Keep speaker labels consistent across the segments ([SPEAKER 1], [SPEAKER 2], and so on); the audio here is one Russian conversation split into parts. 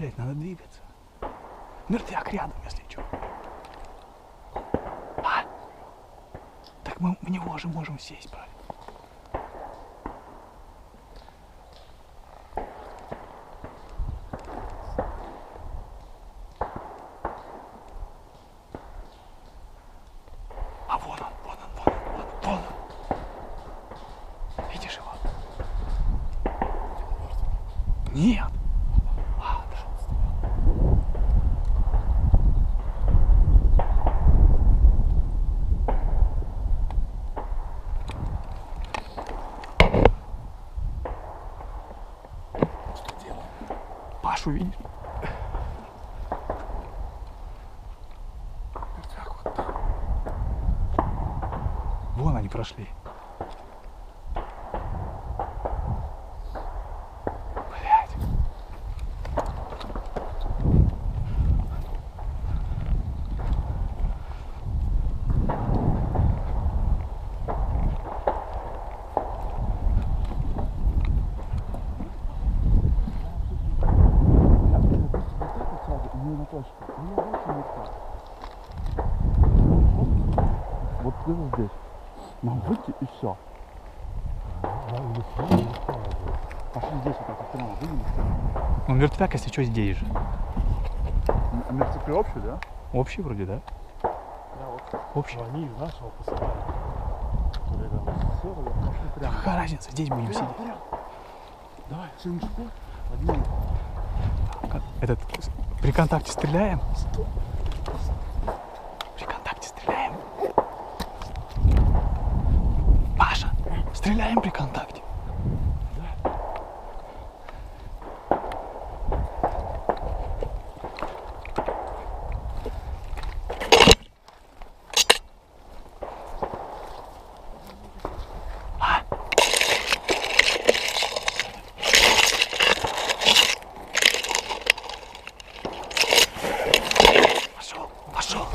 [SPEAKER 1] Блять, надо двигаться. Мертвяк рядом, если что. А? Так мы в него же можем сесть, правильно? А вон он. Видишь его? Нет. А, да. Пашу видишь? Вон они прошли. Блядь.
[SPEAKER 2] Вот где-то здесь. Нам выйти и все. Пошли здесь вот так прямо, выйдем.
[SPEAKER 1] Ну, мертвяк, если что, здесь же.
[SPEAKER 2] А мертвяки общий, да?
[SPEAKER 1] Общий вроде, да?
[SPEAKER 3] Да,
[SPEAKER 1] Общий.
[SPEAKER 3] они из нашего посылали.
[SPEAKER 2] Пошли прямо.
[SPEAKER 1] Какая разница, здесь будем сидеть.
[SPEAKER 2] Давай, все мешку. Поднимем.
[SPEAKER 1] Этот, при контакте стреляем. При контакте стреляем. Паша, стреляем при контакте. Пошел.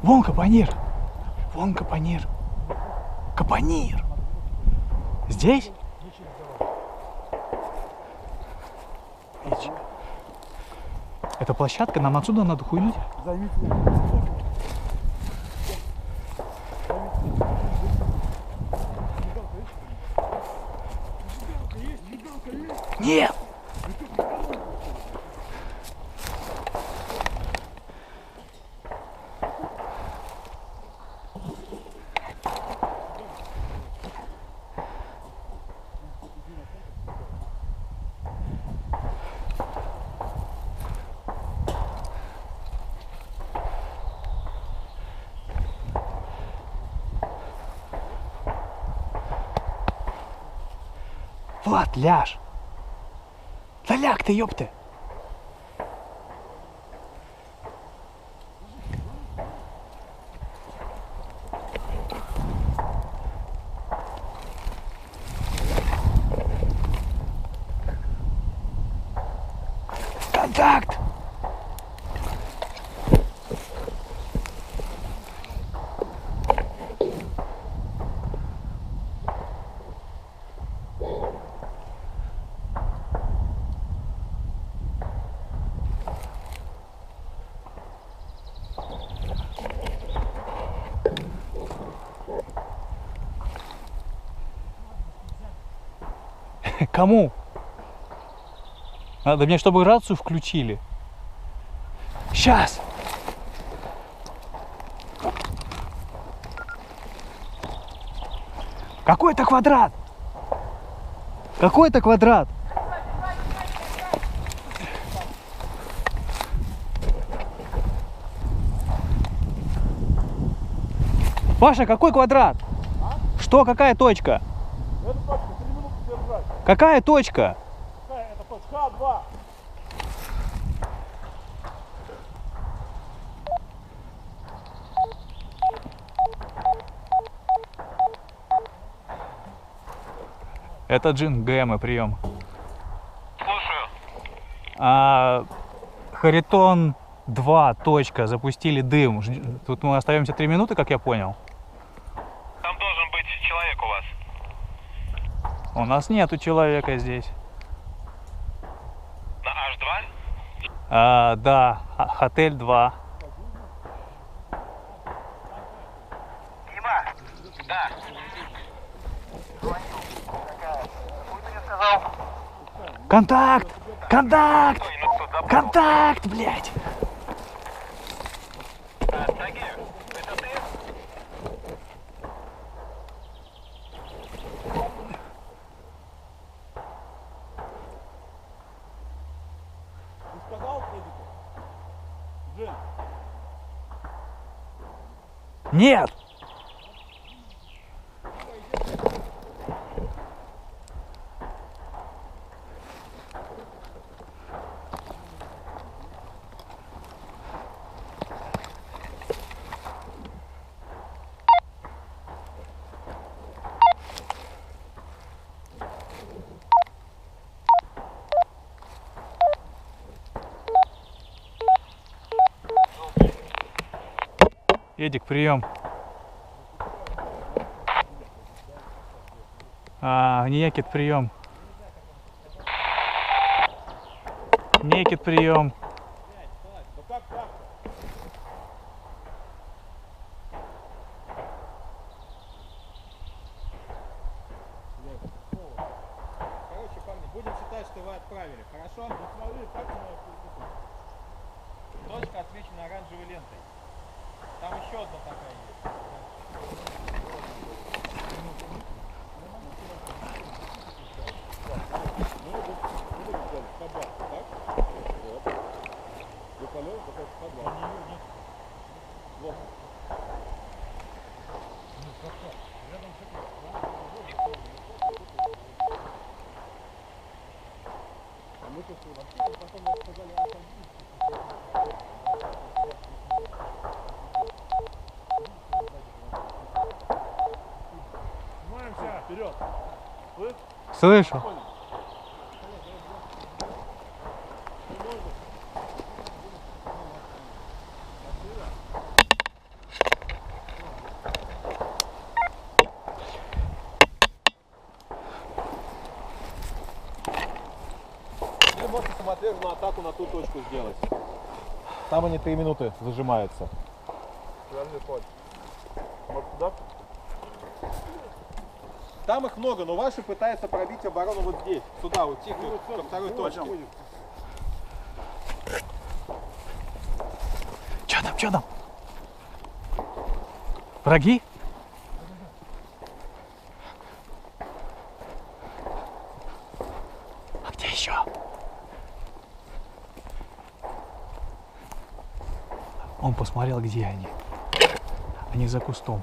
[SPEAKER 1] Вон капонир. Вон капонир. Капонир. Здесь? Ич. Это площадка, нам отсюда надо хуйнуть.
[SPEAKER 2] Займите.
[SPEAKER 1] Нет. Влад, ляж. Да ляг ты, ёпты. Контакт. Кому? Надо мне, чтобы рацию включили. Сейчас. Какой это квадрат? Какой это квадрат? Паша, какой квадрат? Что, какая точка?
[SPEAKER 2] Это точка, 3 минуты держать.
[SPEAKER 1] Какая точка?
[SPEAKER 2] Это точка А2.
[SPEAKER 1] Это Джин, ГМ и прием.
[SPEAKER 3] Слушаю.
[SPEAKER 1] Харитон 2, точка, запустили дым. Тут мы остаемся 3 минуты, как я понял.
[SPEAKER 3] Там должен быть человек у вас.
[SPEAKER 1] У нас нету человека здесь.
[SPEAKER 3] На H2?
[SPEAKER 1] Да, отель 2.
[SPEAKER 3] Дима? Да. Сказал.
[SPEAKER 1] Контакт! Контакт!
[SPEAKER 3] Ой, ну кто добро.
[SPEAKER 1] Контакт, блядь!
[SPEAKER 3] Тагир, это ты?
[SPEAKER 2] Ты сказал, Эдику? Джин.
[SPEAKER 1] Нет! Эдик, прием. Некит, прием. Некит, прием.
[SPEAKER 2] Ну как так?
[SPEAKER 4] Короче, парни, будем считать, что вы отправили, хорошо?
[SPEAKER 2] Ну смотри, как она
[SPEAKER 4] Точка отмечена оранжевой лентой. Там еще одна такая есть.
[SPEAKER 2] собак, так? Вот. Выпалил, такой собак. Вот. А мы сейчас вообще потом нам сказали остановиться. Снимаемся, вперед. Слышь?
[SPEAKER 1] Слышу.
[SPEAKER 4] Или можете самоотверженную атаку на ту точку сделать. Там они 3 минуты зажимаются.
[SPEAKER 2] Подожди, Коль. Вот туда?
[SPEAKER 4] Там их много, но ваши пытаются пробить оборону вот здесь. Сюда, вот тихо, ко второй точке.
[SPEAKER 1] Че там, че там? Враги? А где еще? Он посмотрел, где они. Они за кустом.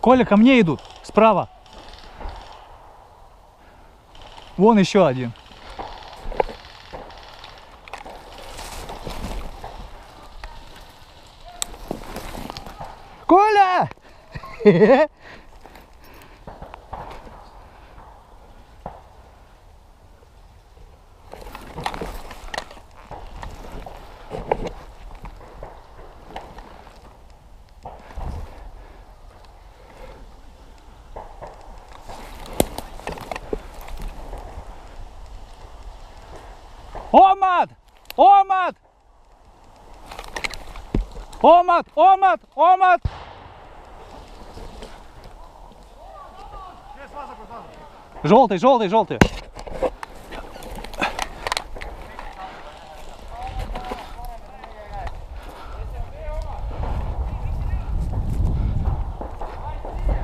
[SPEAKER 1] Коля, ко мне идут, справа. Вон еще один. Коля! Омат! Омат! Омат! Омат! Желтый, желтый, желтый.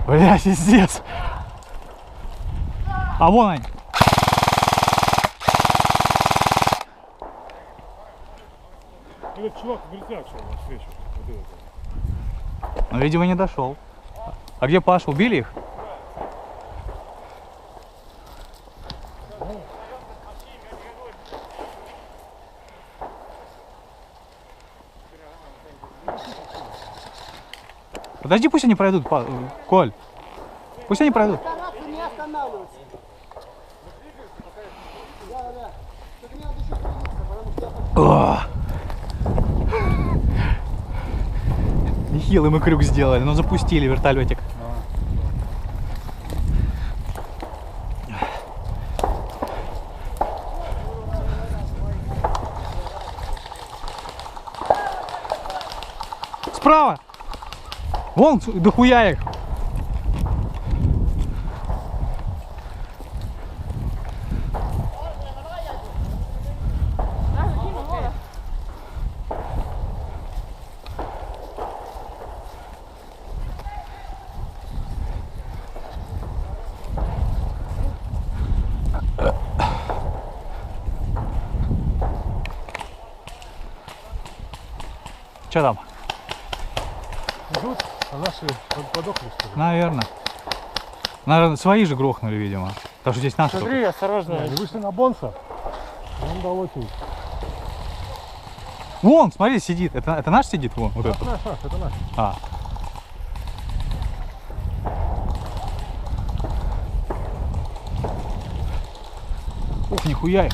[SPEAKER 1] Бля, пиздец. А вон они.
[SPEAKER 5] Этот чувак мертвяк, что он свечу. Вот этот.
[SPEAKER 1] Ну, видимо, не дошел. А где Паша? Убили их? Подожди, пусть они пройдут, Коль. Пусть они пройдут.
[SPEAKER 2] Стараться не останавливаться. Да. Только не надо еще трудиться, потому что
[SPEAKER 1] Нехилый мы крюк сделали, но запустили вертолетик. Справа! Вон, дохуя их! Че там?
[SPEAKER 5] Идут, а наши подохли, что ли?
[SPEAKER 1] Наверное. Наверное, свои же грохнули, видимо. Потому что здесь наши. только.
[SPEAKER 5] Смотри, осторожно. Они вышли на Бонса. Он дал очередь.
[SPEAKER 1] Вон, смотри, сидит. Это наш сидит? Вон, вот этот.
[SPEAKER 5] Наш, это наш.
[SPEAKER 1] А. Ух, нихуя их.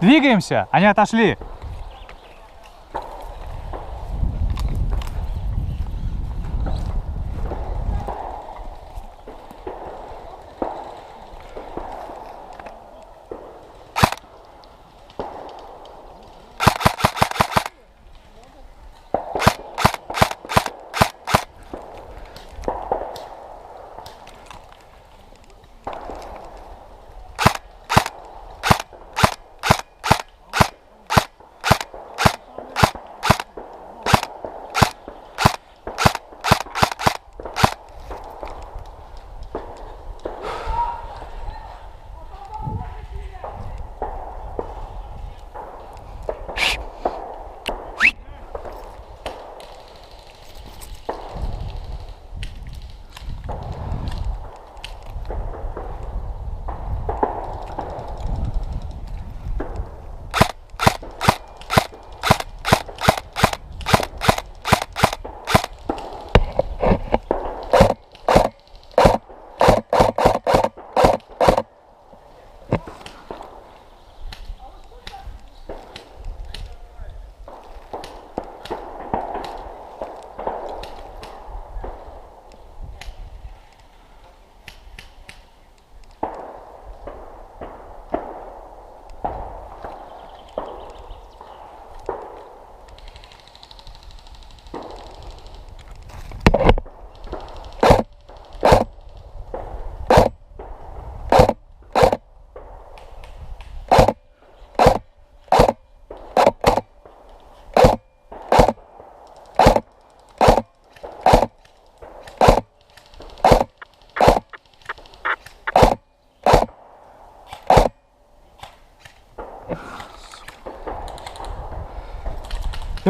[SPEAKER 1] Двигаемся, они отошли.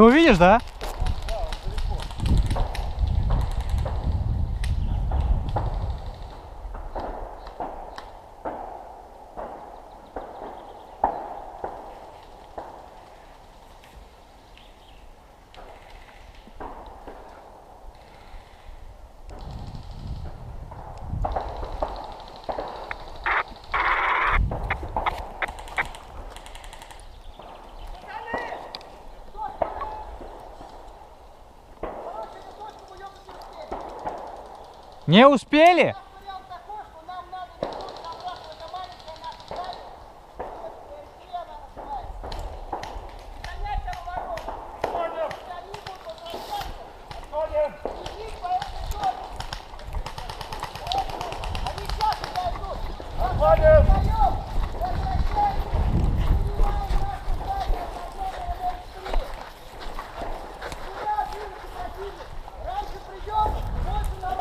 [SPEAKER 1] Ты увидишь, да? Не успели?